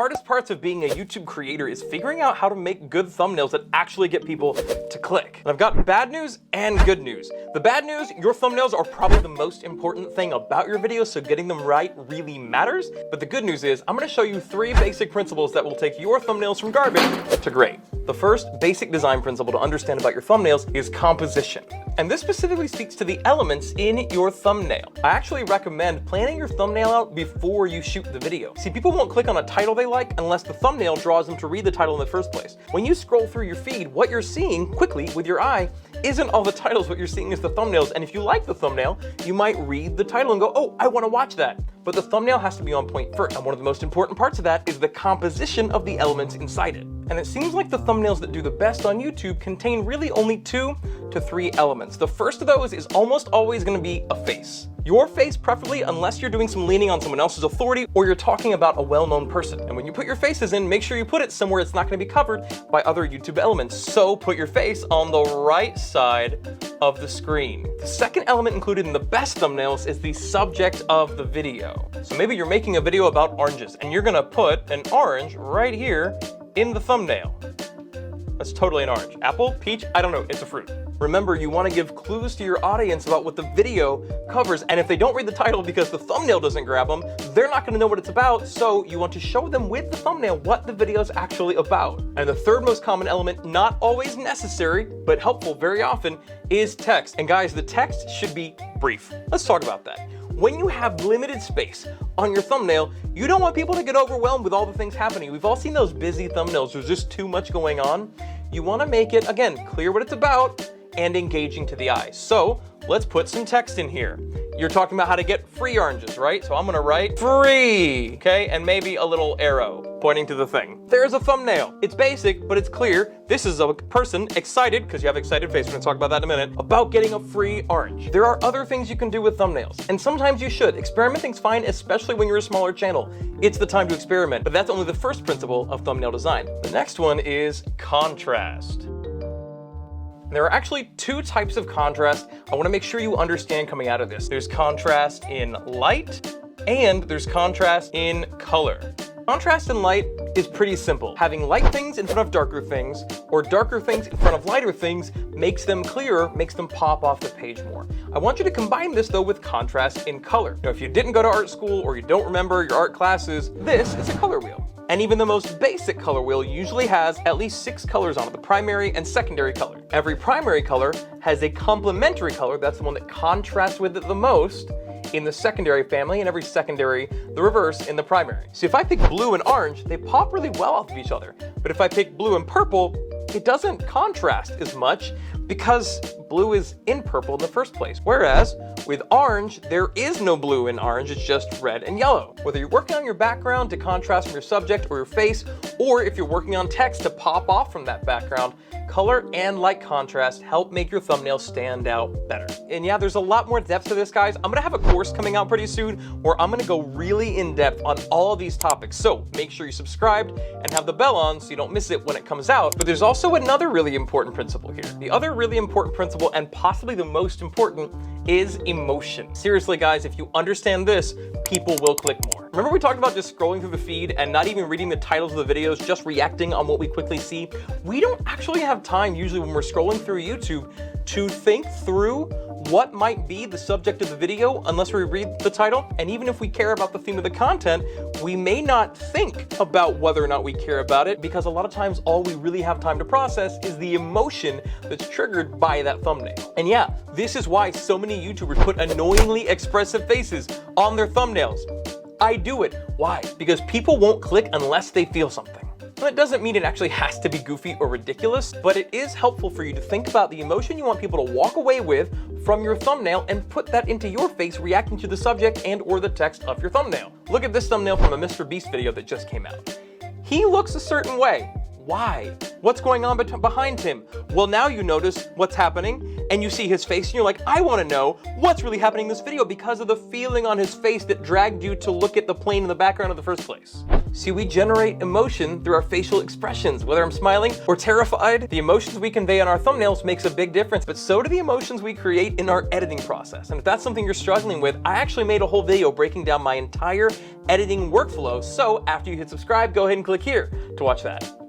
hardest parts of being a YouTube creator is figuring out how to make good thumbnails that actually get people to click. And I've got bad news and good news. The bad news, your thumbnails are probably the most important thing about your videos, so getting them right really matters. But the good news is I'm gonna show you 3 basic principles that will take your thumbnails from garbage to great. The first basic design principle to understand about your thumbnails is composition. And this specifically speaks to the elements in your thumbnail. I actually recommend planning your thumbnail out before you shoot the video. See, people won't click on a title they like unless the thumbnail draws them to read the title in the first place. When you scroll through your feed, what you're seeing quickly with your eye isn't all the titles. What you're seeing is the thumbnails. And if you like the thumbnail, you might read the title and go, oh, I want to watch that. But the thumbnail has to be on point first. And one of the most important parts of that is the composition of the elements inside it. And it seems like the thumbnails that do the best on YouTube contain really only 2 to 3 elements. The first of those is almost always going to be a face. Your face preferably, unless you're doing some leaning on someone else's authority or you're talking about a well-known person. And when you put your faces in, make sure you put it somewhere it's not going to be covered by other YouTube elements. So put your face on the right side of the screen. The second element included in the best thumbnails is the subject of the video. So maybe you're making a video about oranges and you're going to put an orange right here in the thumbnail. That's totally an orange. Apple, peach, I don't know, it's a fruit. Remember, you want to give clues to your audience about what the video covers, and if they don't read the title because the thumbnail doesn't grab them, they're not going to know what it's about, so you want to show them with the thumbnail what the video is actually about. And the third most common element, not always necessary, but helpful very often, is text. And guys, the text should be brief. Let's talk about that. When you have limited space on your thumbnail, you don't want people to get overwhelmed with all the things happening. We've all seen those busy thumbnails. There's just too much going on. You want to make it, again, clear what it's about and engaging to the eye. So let's put some text in here. You're talking about how to get free oranges, right? So I'm gonna write free, okay? And maybe a little arrow pointing to the thing. There's a thumbnail. It's basic, but it's clear. This is a person excited, because you have excited face, we're gonna talk about that in a minute, about getting a free orange. There are other things you can do with thumbnails, and sometimes you should. Experimenting's fine, especially when you're a smaller channel. It's the time to experiment, but that's only the first principle of thumbnail design. The next one is contrast. There are actually 2 types of contrast I want to make sure you understand coming out of this. There's contrast in light and there's contrast in color. Contrast in light is pretty simple. Having light things in front of darker things or darker things in front of lighter things makes them clearer, makes them pop off the page more. I want you to combine this though with contrast in color. Now, if you didn't go to art school or you don't remember your art classes, this is a color wheel. And even the most basic color wheel usually has at least 6 colors on it, the primary and secondary color. Every primary color has a complementary color, that's the one that contrasts with it the most, in the secondary family, and every secondary the reverse in the primary. So if I pick blue and orange, they pop really well off of each other. But if I pick blue and purple, it doesn't contrast as much because blue is in purple in the first place. Whereas with orange, there is no blue in orange, it's just red and yellow. Whether you're working on your background to contrast from your subject or your face, or if you're working on text to pop off from that background, color and light contrast help make your thumbnail stand out better. And yeah, there's a lot more depth to this, guys. I'm gonna have a course coming out pretty soon where I'm gonna go really in depth on all of these topics. So make sure you're subscribed and have the bell on so you don't miss it when it comes out. But there's also another really important principle here. The other really important principle, and possibly the most important, is emotion. Seriously, guys, if you understand this, people will click more. Remember we talked about just scrolling through the feed and not even reading the titles of the videos, just reacting on what we quickly see? We don't actually have time usually when we're scrolling through YouTube to think through what might be the subject of the video unless we read the title. And even if we care about the theme of the content, we may not think about whether or not we care about it, because a lot of times all we really have time to process is the emotion that's triggered by that thumbnail. And yeah, this is why so many YouTubers put annoyingly expressive faces on their thumbnails. I do it. Why? Because people won't click unless they feel something. That doesn't mean it actually has to be goofy or ridiculous, but it is helpful for you to think about the emotion you want people to walk away with from your thumbnail and put that into your face reacting to the subject and or the text of your thumbnail. Look at this thumbnail from a Mr. Beast video that just came out. He looks a certain way. why? What's going on behind him? Well, now you notice what's happening and you see his face and you're like, I want to know what's really happening in this video because of the feeling on his face that dragged you to look at the plane in the background in the first place. See, we generate emotion through our facial expressions. Whether I'm smiling or terrified, the emotions we convey on our thumbnails makes a big difference, but so do the emotions we create in our editing process. And if that's something you're struggling with, I actually made a whole video breaking down my entire editing workflow. So after you hit subscribe, go ahead and click here to watch that.